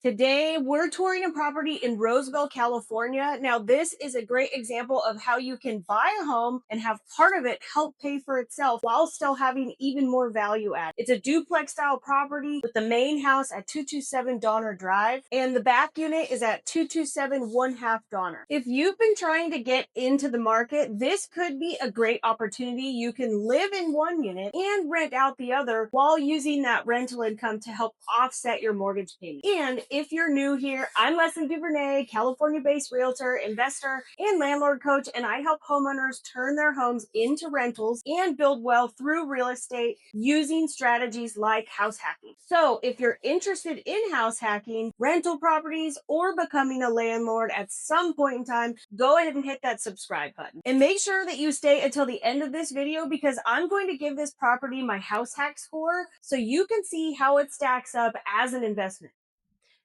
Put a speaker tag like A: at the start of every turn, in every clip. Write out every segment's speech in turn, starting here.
A: Today, we're touring a property in Roseville, California. Now, this is a great example of how you can buy a home and have part of it help pay for itself while still having even more value add. It's a duplex style property with the main house at 227 Donner Drive, and the back unit is at 227 1/2 Donner. If you've been trying to get into the market, this could be a great opportunity. You can live in one unit and rent out the other while using that rental income to help offset your mortgage payment. And if you're new here, I'm Leslie Duvernay, California-based realtor, investor, and landlord coach, and I help homeowners turn their homes into rentals and build wealth through real estate using strategies like house hacking. So if you're interested in house hacking, rental properties, or becoming a landlord at some point in time, go ahead and hit that subscribe button. And make sure that you stay until the end of this video because I'm going to give this property my house hack score so you can see how it stacks up as an investment.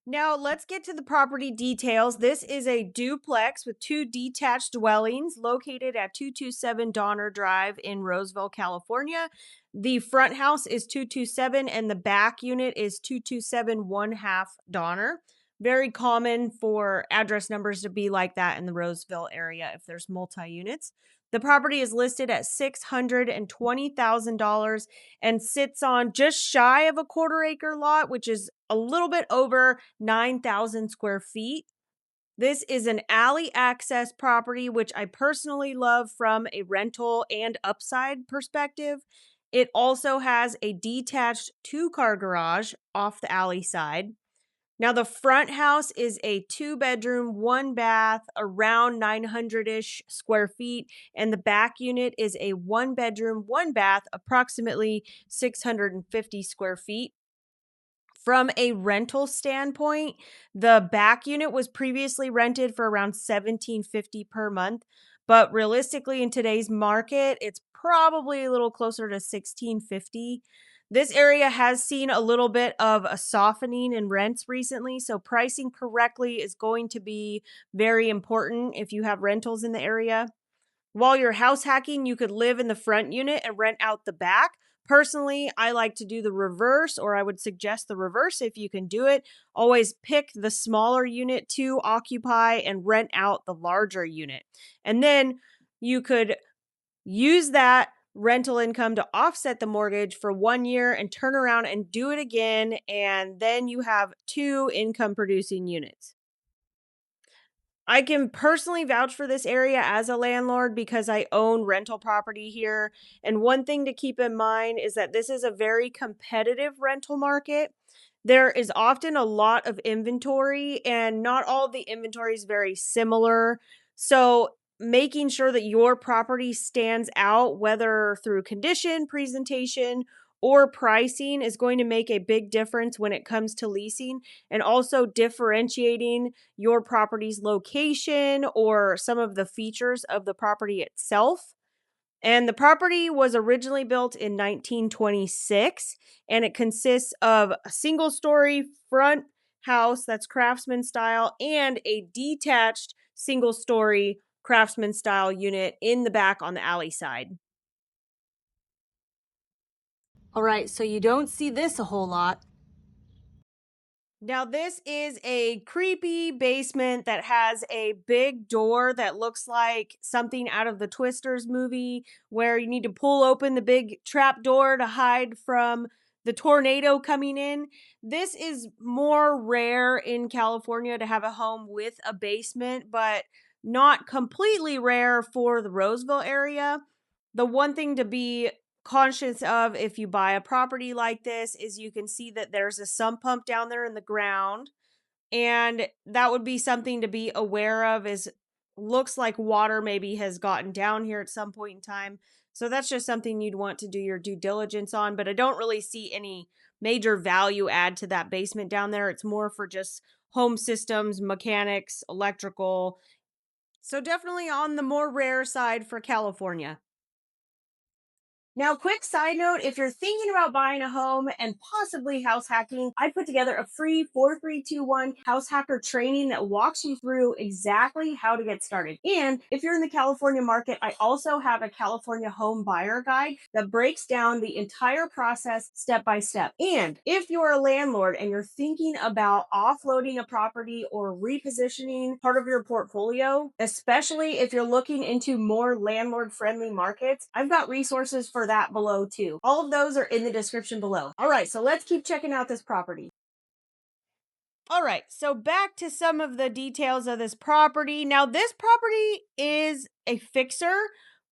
A: Now, let's get to the property details. This is a duplex with 2 detached dwellings located at 227 Donner Drive in Roseville, California. The front house is 227 and the back unit is 227 1/2 Donner. Very common for address numbers to be like that in the Roseville area if there's multi-units. The property is listed at $620,000 and sits on just shy of a 1/4 acre lot, which is a little bit over 9,000 square feet. This is an alley access property, which I personally love from a rental and upside perspective. It also has a detached 2-car garage off the alley side. Now, the front house is a 2-bedroom, 1-bath, around 900-ish square feet, and the back unit is a 1-bedroom, 1-bath, approximately 650 square feet. From a rental standpoint, the back unit was previously rented for around $1,750 per month, but realistically in today's market, it's probably a little closer to $1,650. This area has seen a little bit of a softening in rents recently, so pricing correctly is going to be very important if you have rentals in the area. While you're house hacking, you could live in the front unit and rent out the back. Personally, I like to do the reverse, or I would suggest the reverse if you can do it. Always pick the smaller unit to occupy and rent out the larger unit. And then you could use that rental income to offset the mortgage for 1 year and turn around and do it again. And then you have 2 income producing units. I can personally vouch for this area as a landlord because I own rental property here. And one thing to keep in mind is that this is a very competitive rental market. There is often a lot of inventory, and not all of the inventory is very similar. So, making sure that your property stands out, whether through condition, presentation, or pricing, is going to make a big difference when it comes to leasing, and also differentiating your property's location or some of the features of the property itself. And the property was originally built in 1926, and it consists of a single story front house that's Craftsman style and a detached single story Craftsman style unit in the back on the alley side. All right, so you don't see this a whole lot. Now, this is a creepy basement that has a big door that looks like something out of the Twisters movie, where you need to pull open the big trap door to hide from the tornado coming in. This is more rare in California to have a home with a basement, but not completely rare for the Roseville area. The one thing to be conscious of if you buy a property like this is you can see that there's a sump pump down there in the ground, and that would be something to be aware of. Is looks like water maybe has gotten down here at some point in time, so that's just something you'd want to do your due diligence on. But I don't really see any major value add to that basement down there. It's more for just home systems, mechanics, electrical, so definitely on the more rare side for California. Now, quick side note, if you're thinking about buying a home and possibly house hacking, I put together a free 4321 house hacker training that walks you through exactly how to get started. And if you're in the California market, I also have a California home buyer guide that breaks down the entire process step by step. And if you're a landlord and you're thinking about offloading a property or repositioning part of your portfolio, especially if you're looking into more landlord friendly markets, I've got resources for that below too. All of those are in the description below. All right, so let's keep checking out this property. All right, so back to some of the details of this property. Now, this property is a fixer,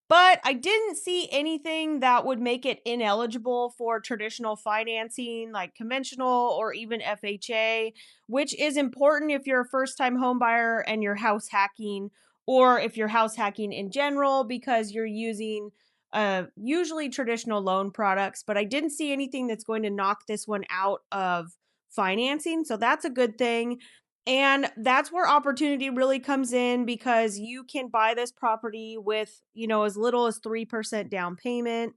A: but I didn't see anything that would make it ineligible for traditional financing like conventional or even FHA, which is important if you're a first time home buyer and you're house hacking, or if you're house hacking in general because you're using usually traditional loan products. But I didn't see anything that's going to knock this one out of financing. So that's a good thing. And that's where opportunity really comes in because you can buy this property with, as little as 3% down payment.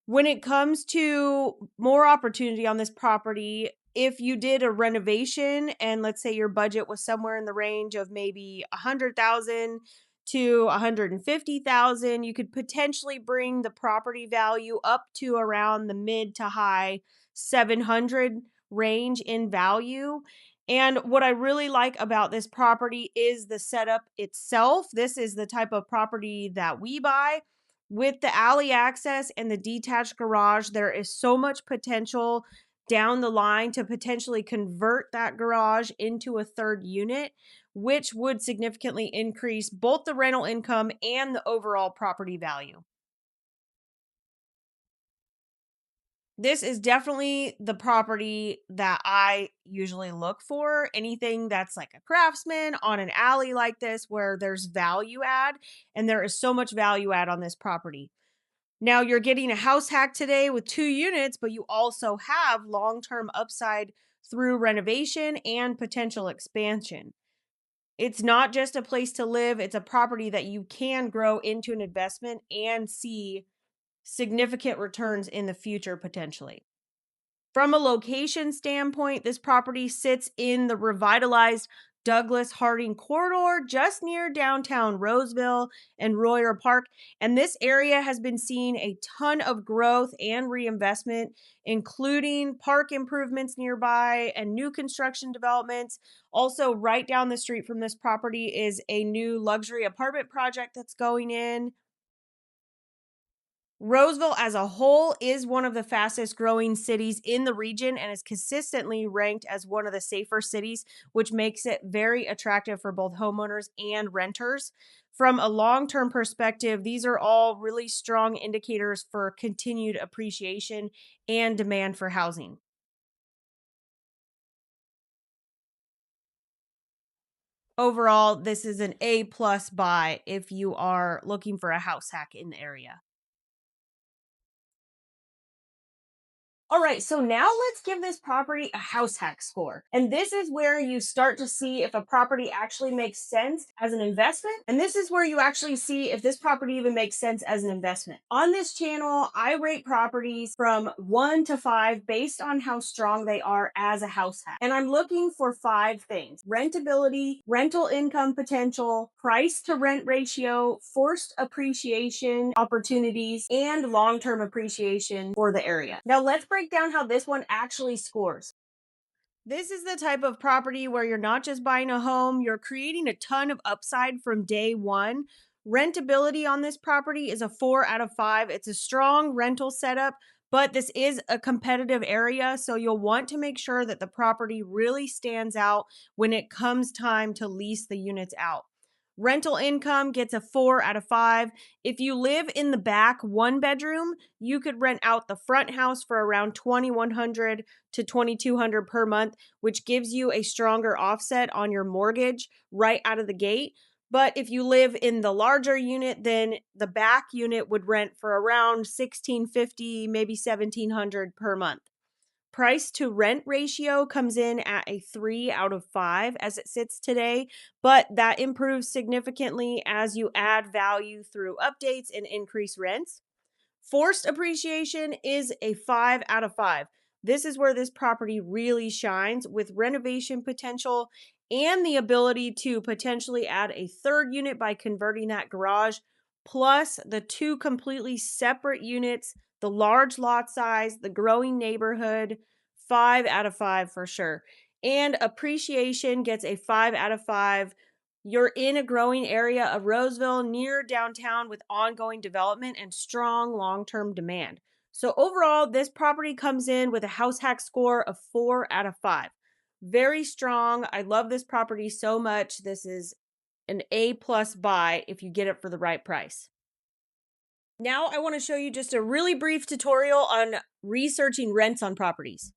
A: When it comes to more opportunity on this property, if you did a renovation and let's say your budget was somewhere in the range of maybe 100,000 to 150,000, you could potentially bring the property value up to around the mid to high 700 range in value. And what I really like about this property is the setup itself. This is the type of property that we buy. With the alley access and the detached garage, there is so much potential down the line to potentially convert that garage into a third unit, which would significantly increase both the rental income and the overall property value. This is definitely the property that I usually look for. Anything that's like a Craftsman on an alley like this, where there's value add, and there is so much value add on this property. Now you're getting a house hack today with 2 units, but you also have long-term upside through renovation and potential expansion. It's not just a place to live, it's a property that you can grow into an investment and see significant returns in the future potentially. From a location standpoint, this property sits in the revitalized Douglas Harding corridor just near downtown Roseville and Royer Park. And this area has been seeing a ton of growth and reinvestment, including park improvements nearby and new construction developments. Also, right down the street from this property is a new luxury apartment project that's going in. Roseville as a whole is one of the fastest growing cities in the region and is consistently ranked as one of the safer cities, which makes it very attractive for both homeowners and renters. From a long term perspective, these are all really strong indicators for continued appreciation and demand for housing. Overall, this is an A plus buy if you are looking for a house hack in the area. All right, so now let's give this property a house hack score. And this is where you start to see if a property actually makes sense as an investment. And this is where you actually see if this property even makes sense as an investment. On this channel, I rate properties from 1 to 5 based on how strong they are as a house hack. And I'm looking for 5 things: rentability, rental income potential, price to rent ratio, forced appreciation opportunities, and long term appreciation for the area. Now, let's break down how this one actually scores. This is the type of property where you're not just buying a home, you're creating a ton of upside from day one. Rentability on this property is a 4 out of 5. It's a strong rental setup, but this is a competitive area, so you'll want to make sure that the property really stands out when it comes time to lease the units out. Rental income gets a 4 out of 5. If you live in the back 1 bedroom, you could rent out the front house for around 2,100 to 2,200 per month, which gives you a stronger offset on your mortgage right out of the gate. But if you live in the larger unit, then the back unit would rent for around 1,650, maybe 1,700 per month. Price to rent ratio comes in at a 3 out of 5 as it sits today, but that improves significantly as you add value through updates and increase rents. Forced appreciation is a 5 out of 5. This is where this property really shines with renovation potential and the ability to potentially add a third unit by converting that garage, plus the two completely separate units, the large lot size, the growing neighborhood. 5 out of 5 for sure. And appreciation gets a 5 out of 5. You're in a growing area of Roseville near downtown with ongoing development and strong long term demand. So, overall, this property comes in with a house hack score of 4 out of 5. Very strong. I love this property so much. This is an A plus buy if you get it for the right price. Now, I want to show you just a really brief tutorial on researching rents on properties.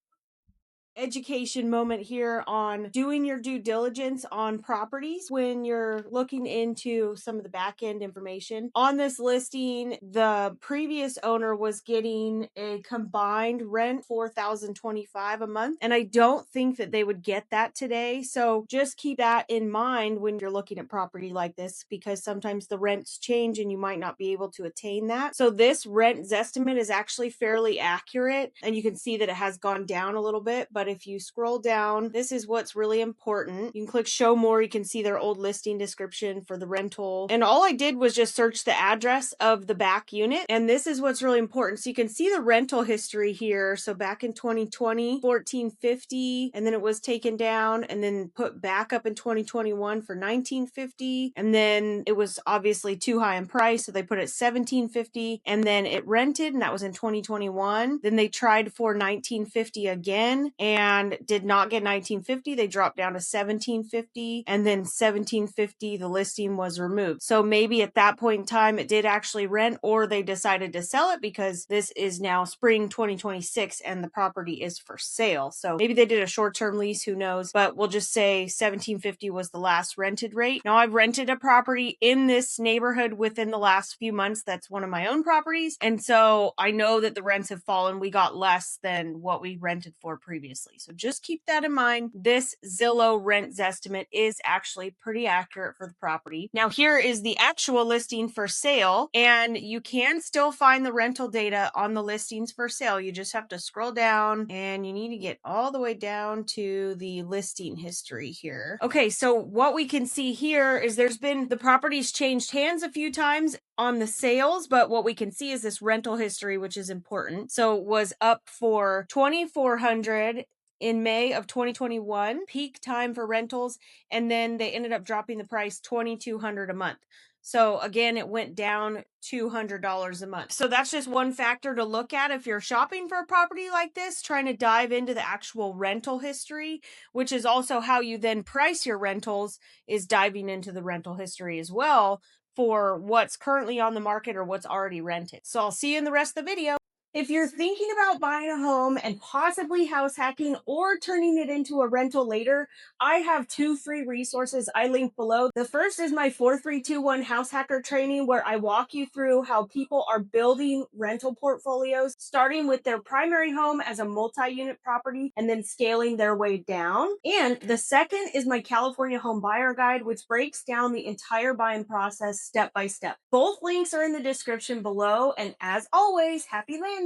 A: Education moment here on doing your due diligence on properties when you're looking into some of the back end information. On this listing, the previous owner was getting a combined rent $4,025 a month, and I don't think that they would get that today. So just keep that in mind when you're looking at property like this, because sometimes the rents change and you might not be able to attain that. So this rent estimate is actually fairly accurate, and you can see that it has gone down a little bit, but if you scroll down, this is what's really important. You can click show more. You can see their old listing description for the rental. And all I did was just search the address of the back unit. And this is what's really important. So you can see the rental history here. So back in 2020, $1,450, and then it was taken down and then put back up in 2021 for $1,950. And then it was obviously too high in price, so they put it $1,750, and then it rented, and that was in 2021. Then they tried for $1,950 again, and did not get $1,950. They dropped down to $1,750, and then $1,750 the listing was removed. So maybe at that point in time it did actually rent, or they decided to sell it because this is now spring 2026 and the property is for sale. So maybe they did a short-term lease, who knows, but we'll just say $1,750 was the last rented rate. Now, I've rented a property in this neighborhood within the last few months. That's one of my own properties, and so I know that the rents have fallen. We got less than what we rented for previously. So just keep that in mind. This Zillow rent estimate is actually pretty accurate for the property. Now, here is the actual listing for sale, and you can still find the rental data on the listings for sale. You just have to scroll down, and you need to get all the way down to the listing history here. Okay, so what we can see here is the property's changed hands a few times on the sales, but what we can see is this rental history, which is important. So it was up for $2,400 in May of 2021, peak time for rentals, and then they ended up dropping the price $2,200 a month. So again, it went down $200 a month. So that's just one factor to look at if you're shopping for a property like this, trying to dive into the actual rental history, which is also how you then price your rentals, is diving into the rental history as well for what's currently on the market or what's already rented. So I'll see you in the rest of the video. If you're thinking about buying a home and possibly house hacking or turning it into a rental later, I have two free resources I link below. The first is my 4321 house hacker training, where I walk you through how people are building rental portfolios, starting with their primary home as a multi-unit property and then scaling their way down. And the second is my California home buyer guide, which breaks down the entire buying process step by step. Both links are in the description below. And as always, happy landlording.